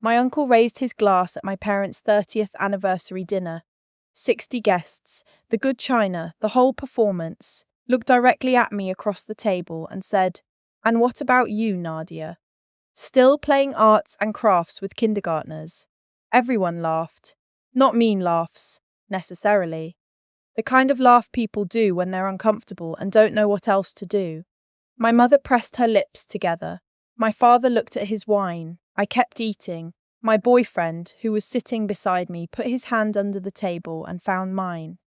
My uncle raised his glass at my parents' 30th anniversary dinner. 60 guests, the good china, the whole performance, looked directly at me across the table and said, "And what about you, Nadia? Still playing arts and crafts with kindergartners?" Everyone laughed. Not mean laughs, necessarily. The kind of laugh people do when they're uncomfortable and don't know what else to do. My mother pressed her lips together. My father looked at his wine. I kept eating. My boyfriend, who was sitting beside me, put his hand under the table and found mine.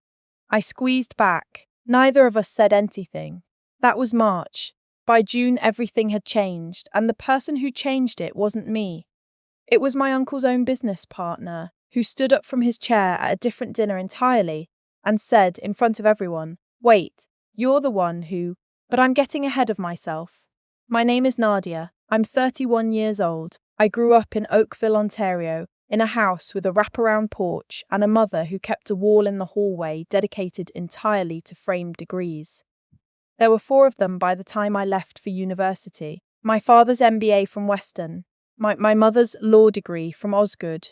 I squeezed back. Neither of us said anything. That was March. By June, everything had changed, and the person who changed it wasn't me. It was my uncle's own business partner, who stood up from his chair at a different dinner entirely and said in front of everyone, "Wait, you're the one who—" But I'm getting ahead of myself. My name is Nadia. I'm 31 years old. I grew up in Oakville, Ontario, in a house with a wraparound porch and a mother who kept a wall in the hallway dedicated entirely to framed degrees. There were 4 of them by the time I left for university. My father's MBA from Western, my mother's law degree from Osgood,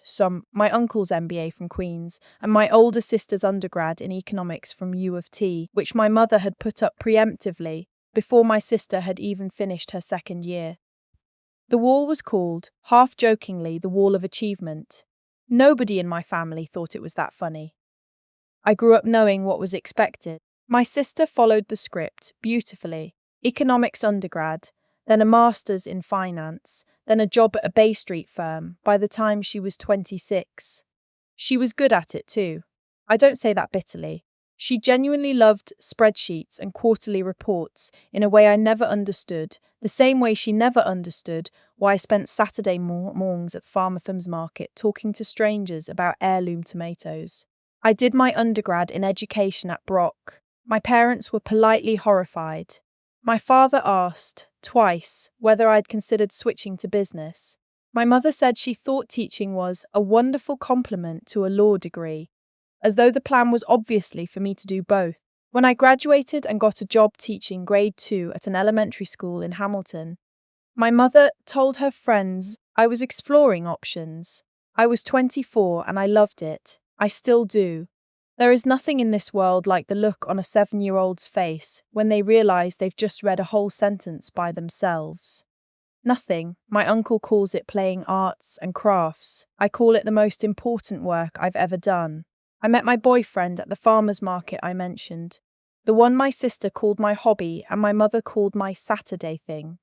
my uncle's MBA from Queen's, and my older sister's undergrad in economics from U of T, which my mother had put up preemptively before my sister had even finished her second year. The wall was called, half-jokingly, the Wall of Achievement. Nobody in my family thought it was that funny. I grew up knowing what was expected. My sister followed the script beautifully. Economics undergrad, then a master's in finance, then a job at a Bay Street firm by the time she was 26. She was good at it too. I don't say that bitterly. She genuinely loved spreadsheets and quarterly reports in a way I never understood, the same way she never understood why I spent Saturday mornings at Farmer's Market talking to strangers about heirloom tomatoes. I did my undergrad in education at Brock. My parents were politely horrified. My father asked, twice, whether I'd considered switching to business. My mother said she thought teaching was a wonderful complement to a law degree, as though the plan was obviously for me to do both. When I graduated and got a job teaching grade 2 at an elementary school in Hamilton, my mother told her friends I was exploring options. I was 24 and I loved it. I still do. There is nothing in this world like the look on a 7-year-old's face when they realize they've just read a whole sentence by themselves. Nothing. My uncle calls it playing arts and crafts. I call it the most important work I've ever done. I met my boyfriend at the farmer's market I mentioned, the one my sister called my hobby and my mother called my Saturday thing.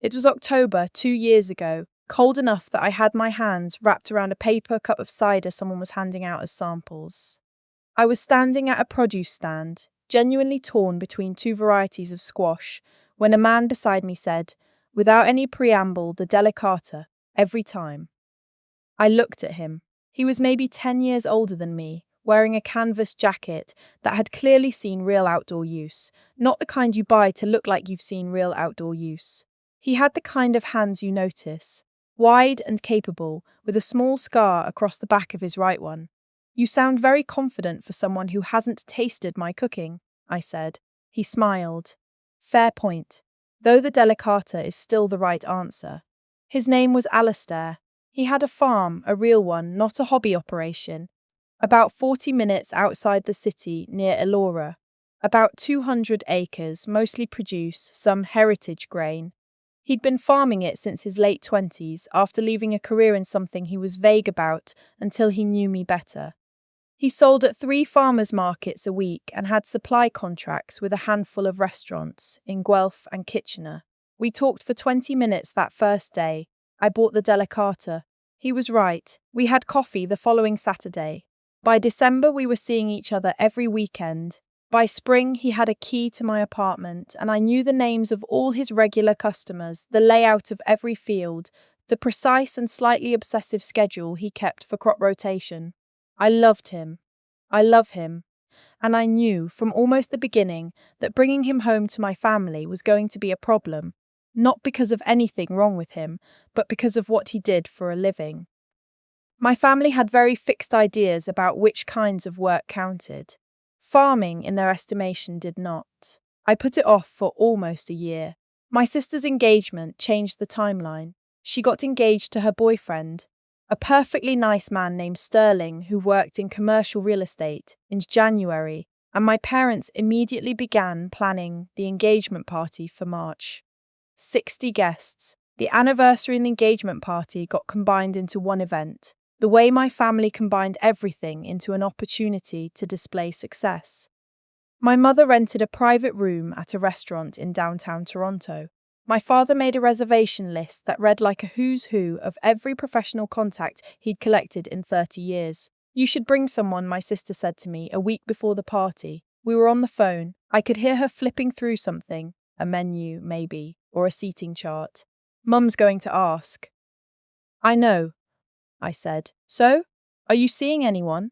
It was October 2 years ago, cold enough that I had my hands wrapped around a paper cup of cider someone was handing out as samples. I was standing at a produce stand, genuinely torn between 2 varieties of squash, when a man beside me said, without any preamble, the delicata, every time. I looked at him. He was maybe 10 years older than me, wearing a canvas jacket that had clearly seen real outdoor use, not the kind you buy to look like you've seen real outdoor use. He had the kind of hands you notice, wide and capable, with a small scar across the back of his right one. "You sound very confident for someone who hasn't tasted my cooking," I said. He smiled. Fair point. Though the delicata is still the right answer. His name was Alistair. He had a farm, a real one, not a hobby operation, about 40 minutes outside the city near Elora. About 200 acres, mostly produce, some heritage grain. He'd been farming it since his late 20s, after leaving a career in something he was vague about until he knew me better. He sold at 3 farmers' markets a week and had supply contracts with a handful of restaurants in Guelph and Kitchener. We talked for 20 minutes that first day. I bought the delicata. He was right. We had coffee the following Saturday. By December, we were seeing each other every weekend. By spring, he had a key to my apartment, and I knew the names of all his regular customers, the layout of every field, the precise and slightly obsessive schedule he kept for crop rotation. I loved him. I love him. And I knew, from almost the beginning, that bringing him home to my family was going to be a problem, not because of anything wrong with him, but because of what he did for a living. My family had very fixed ideas about which kinds of work counted. Farming, in their estimation, did not. I put it off for almost a year. My sister's engagement changed the timeline. She got engaged to her boyfriend, A perfectly nice man named Sterling who worked in commercial real estate in January, and my parents immediately began planning the engagement party for March. 60 guests. The anniversary and the engagement party got combined into one event. The way my family combined everything into an opportunity to display success. My mother rented a private room at a restaurant in downtown Toronto. My father made a reservation list that read like a who's who of every professional contact he'd collected in 30 years. You should bring someone, my sister said to me a week before the party. We were on the phone. I could hear her flipping through something, a menu, maybe, or a seating chart. Mum's going to ask. I know, I said. So? Are you seeing anyone?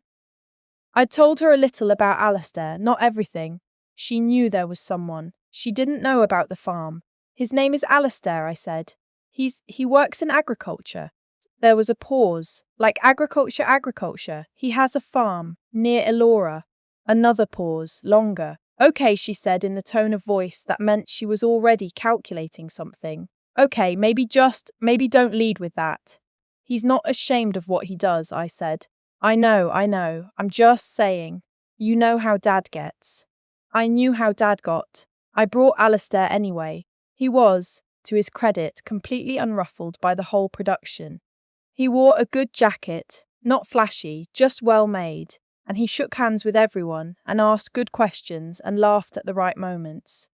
I'd told her a little about Alistair, not everything. She knew there was someone. She didn't know about the farm. His name is Alistair, I said. He works in agriculture. There was a pause. Like agriculture. He has a farm, near Elora. Another pause, longer. Okay, she said in the tone of voice that meant she was already calculating something. Okay, maybe don't lead with that. He's not ashamed of what he does, I said. I know, I'm just saying. You know how Dad gets. I knew how Dad got. I brought Alistair anyway. He was, to his credit, completely unruffled by the whole production. He wore a good jacket, not flashy, just well made, and he shook hands with everyone and asked good questions and laughed at the right moments.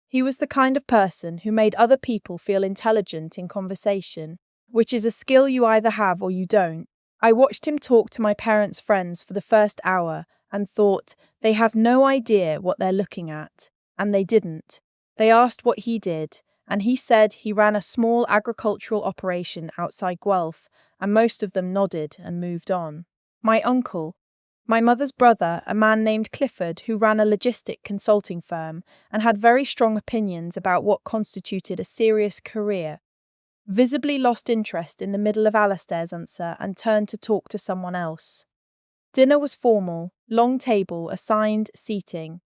He was the kind of person who made other people feel intelligent in conversation, which is a skill you either have or you don't. I watched him talk to my parents' friends for the first hour and thought, they have no idea what they're looking at. And they didn't. They asked what he did, and he said he ran a small agricultural operation outside Guelph, and most of them nodded and moved on. My uncle, my mother's brother, a man named Clifford who ran a logistic consulting firm and had very strong opinions about what constituted a serious career, visibly lost interest in the middle of Alistair's answer and turned to talk to someone else. Dinner was formal, long table, assigned seating.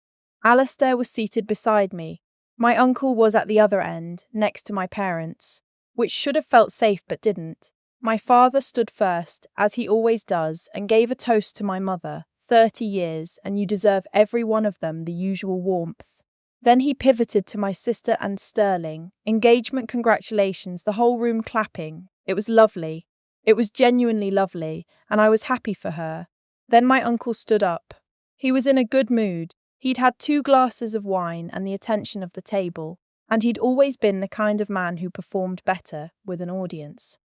Alistair was seated beside me. My uncle was at the other end, next to my parents, which should have felt safe but didn't. My father stood first, as he always does, and gave a toast to my mother, 30 years, and you deserve every one of them the usual warmth. Then he pivoted to my sister and Sterling. Engagement congratulations, the whole room clapping. It was lovely. It was genuinely lovely, and I was happy for her. Then my uncle stood up. He was in a good mood. He'd had 2 glasses of wine and the attention of the table, and he'd always been the kind of man who performed better with an audience.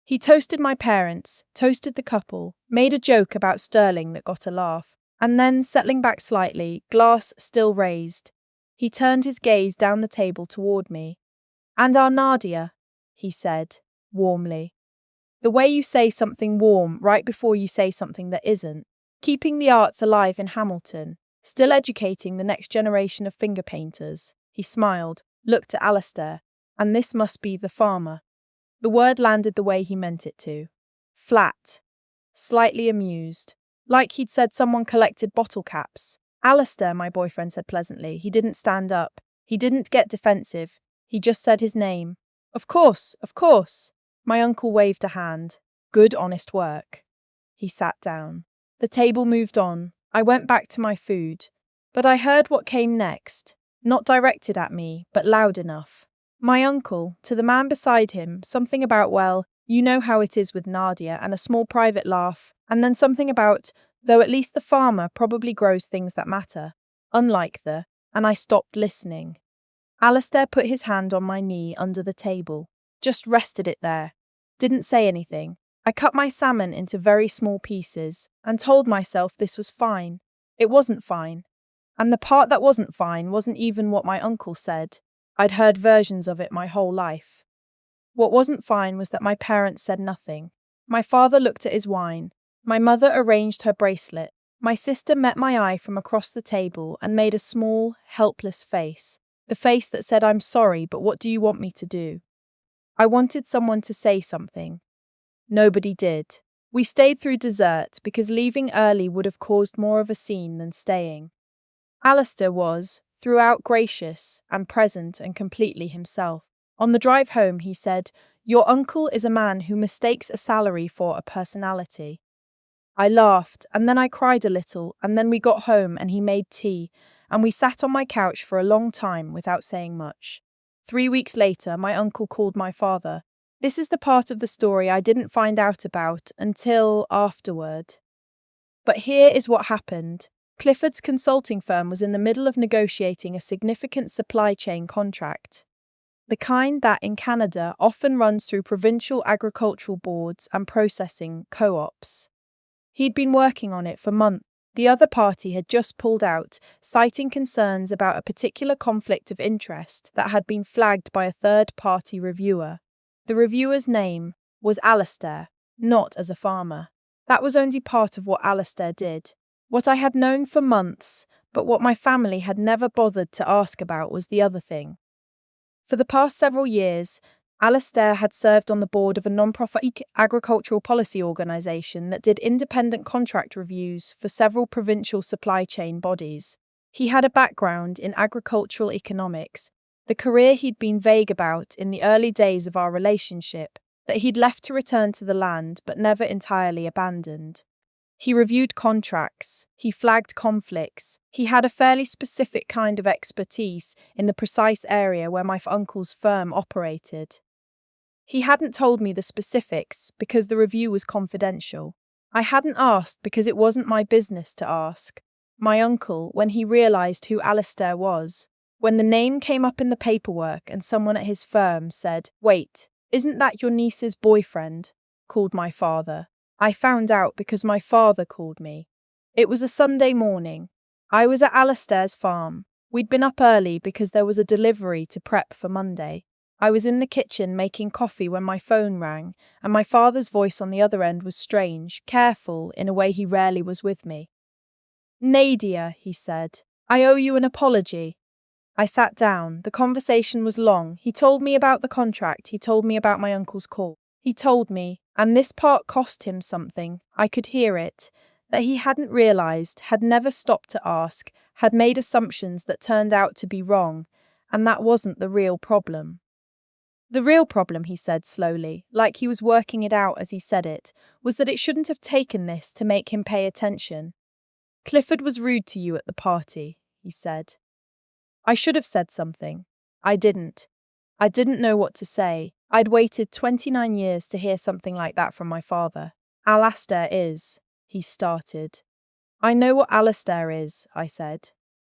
He toasted my parents, toasted the couple, made a joke about Sterling that got a laugh, and then, settling back slightly, glass still raised, he turned his gaze down the table toward me. And our Nadia, he said, warmly. The way you say something warm right before you say something that isn't. Keeping the arts alive in Hamilton. Still educating the next generation of finger painters. He smiled, looked at Alistair, and this must be the farmer. The word landed the way he meant it to. Flat. Slightly amused. Like he'd said someone collected bottle caps. Alistair, my boyfriend said pleasantly. He didn't stand up. He didn't get defensive. He just said his name. Of course. My uncle waved a hand. Good, honest work. He sat down. The table moved on. I went back to my food. But I heard what came next. Not directed at me, but loud enough. My uncle, to the man beside him, something about, well, you know how it is with Nadia, and a small private laugh, and then something about, though at least the farmer probably grows things that matter. Unlike and I stopped listening. Alistair put his hand on my knee under the table. Just rested it there. Didn't say anything. I cut my salmon into very small pieces and told myself this was fine. It wasn't fine. And the part that wasn't fine wasn't even what my uncle said. I'd heard versions of it my whole life. What wasn't fine was that my parents said nothing. My father looked at his wine. My mother arranged her bracelet. My sister met my eye from across the table and made a small, helpless face. The face that said, I'm sorry, but what do you want me to do? I wanted someone to say something. Nobody did. We stayed through dessert because leaving early would have caused more of a scene than staying. Alistair was, throughout, gracious and present and completely himself. On the drive home, he said, "Your uncle is a man who mistakes a salary for a personality." I laughed, and then I cried a little, and then we got home and he made tea, and we sat on my couch for a long time without saying much. 3 weeks later, my uncle called my father. This is the part of the story I didn't find out about until afterward. But here is what happened. Clifford's consulting firm was in the middle of negotiating a significant supply chain contract. The kind that in Canada often runs through provincial agricultural boards and processing co-ops. He'd been working on it for months. The other party had just pulled out, citing concerns about a particular conflict of interest that had been flagged by a third-party reviewer. The reviewer's name was Alistair, not as a farmer. That was only part of what Alistair did. What I had known for months, but what my family had never bothered to ask about was the other thing. For the past several years, Alistair had served on the board of a non-profit agricultural policy organisation that did independent contract reviews for several provincial supply chain bodies. He had a background in agricultural economics, the career he'd been vague about in the early days of our relationship, that he'd left to return to the land but never entirely abandoned. He reviewed contracts, he flagged conflicts, he had a fairly specific kind of expertise in the precise area where my uncle's firm operated. He hadn't told me the specifics because the review was confidential. I hadn't asked because it wasn't my business to ask. My uncle, when he realised who Alistair was, when the name came up in the paperwork and someone at his firm said, "Wait, isn't that your niece's boyfriend?" called my father. I found out because my father called me. It was a Sunday morning. I was at Alistair's farm. We'd been up early because there was a delivery to prep for Monday. I was in the kitchen making coffee when my phone rang, and my father's voice on the other end was strange, careful, in a way he rarely was with me. "Nadia," he said, "I owe you an apology." I sat down. The conversation was long. He told me about the contract. He told me about my uncle's call. He told me, and this part cost him something, I could hear it, that he hadn't realised, had never stopped to ask, had made assumptions that turned out to be wrong, and that wasn't the real problem. The real problem, he said slowly, like he was working it out as he said it, was that it shouldn't have taken this to make him pay attention. "Clifford was rude to you at the party," he said. I should have said something. I didn't. I didn't know what to say. I'd waited 29 years to hear something like that from my father. "Alistair is," he started. "I know what Alistair is," I said.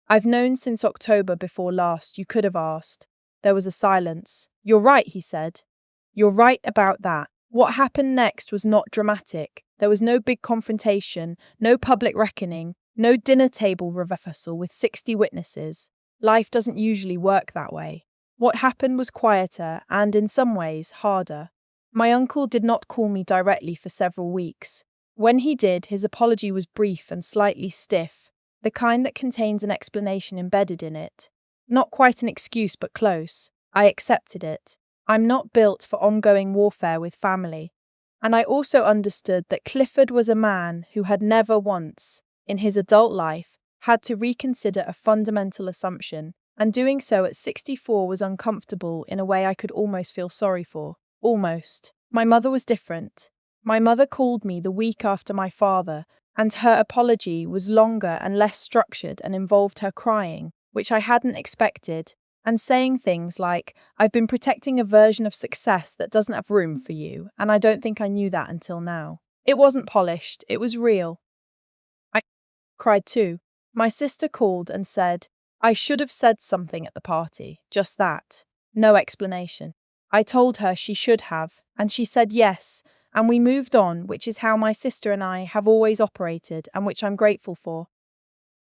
"I've known since October before last. You could have asked." There was a silence. "You're right," he said. "You're right about that. What happened next was not dramatic. There was no big confrontation, no public reckoning, no dinner table reversal with 60 witnesses. Life doesn't usually work that way. What happened was quieter and, in some ways, harder. My uncle did not call me directly for several weeks. When he did, his apology was brief and slightly stiff, the kind that contains an explanation embedded in it. Not quite an excuse, but close. I accepted it. I'm not built for ongoing warfare with family. And I also understood that Clifford was a man who had never once, in his adult life, had to reconsider a fundamental assumption, and doing so at 64 was uncomfortable in a way I could almost feel sorry for. Almost. My mother was different. My mother called me the week after my father, and her apology was longer and less structured and involved her crying, which I hadn't expected, and saying things like, "I've been protecting a version of success that doesn't have room for you, and I don't think I knew that until now." It wasn't polished, it was real. I cried too. My sister called and said, "I should have said something at the party, just that." No explanation. I told her she should have, and she said yes, and we moved on, which is how my sister and I have always operated, and which I'm grateful for.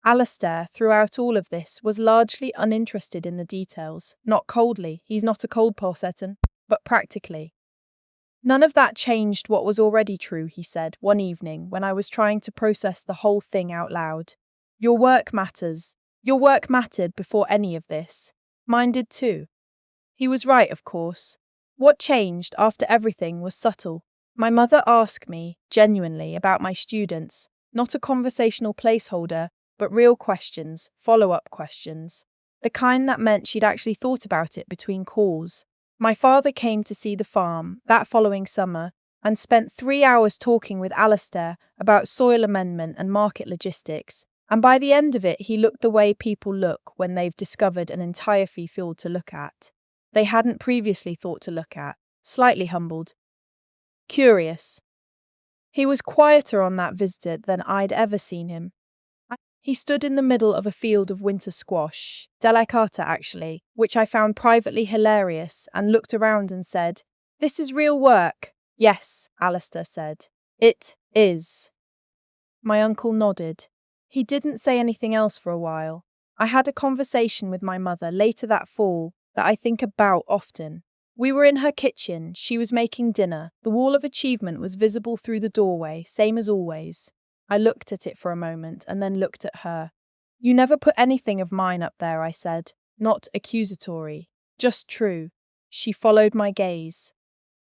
Alistair, throughout all of this, was largely uninterested in the details, not coldly, he's not a cold person, but practically. None of that changed what was already true, he said, one evening when I was trying to process the whole thing out loud. "Your work matters. Your work mattered before any of this. Mine did too." He was right, of course. What changed after everything was subtle. My mother asked me, genuinely, about my students, not a conversational placeholder, but real questions, follow-up questions. The kind that meant she'd actually thought about it between calls. My father came to see the farm that following summer and spent 3 hours talking with Alistair about soil amendment and market logistics, and by the end of it he looked the way people look when they've discovered an entire field to look at. They hadn't previously thought to look at, slightly humbled. Curious. He was quieter on that visit than I'd ever seen him. He stood in the middle of a field of winter squash, delicata actually, which I found privately hilarious, and looked around and said, "This is real work." "Yes," Alistair said. "It is." My uncle nodded. He didn't say anything else for a while. I had a conversation with my mother later that fall that I think about often. We were in her kitchen, she was making dinner, the wall of achievement was visible through the doorway, same as always. I looked at it for a moment and then looked at her. "You never put anything of mine up there," I said, not accusatory, just true. She followed my gaze.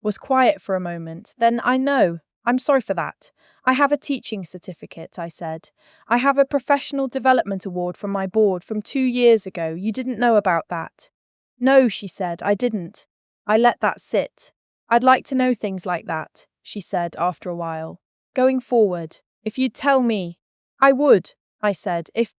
Was quiet for a moment, then "I know. I'm sorry for that. I have a teaching certificate," I said. "I have a professional development award from my board from 2 years ago. You didn't know about that." "No," she said, "I didn't." I let that sit. "I'd like to know things like that," she said after a while. "Going forward, if you'd tell me." "I would," I said, "if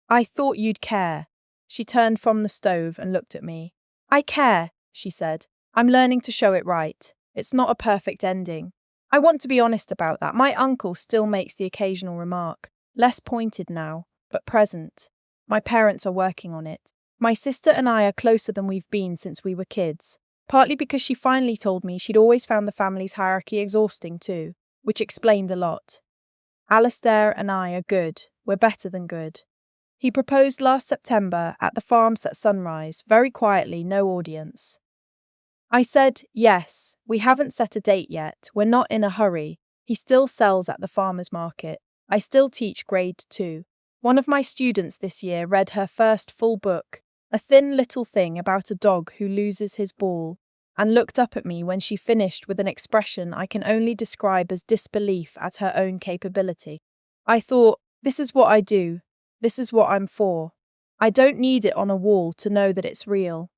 I thought you'd care." She turned from the stove and looked at me. "I care," she said. "I'm learning to show it right. It's not a perfect ending. I want to be honest about that. My uncle still makes the occasional remark, less pointed now, but present. My parents are working on it. My sister and I are closer than we've been since we were kids, partly because she finally told me she'd always found the family's hierarchy exhausting too, which explained a lot. Alistair and I are good. We're better than good. He proposed last September at the farms at sunrise, very quietly, no audience. I said, "Yes, we haven't set a date yet, we're not in a hurry." He still sells at the farmer's market. I still teach grade 2. One of my students this year read her first full book, a thin little thing about a dog who loses his ball, and looked up at me when she finished with an expression I can only describe as disbelief at her own capability. I thought, this is what I do. This is what I'm for. I don't need it on a wall to know that it's real.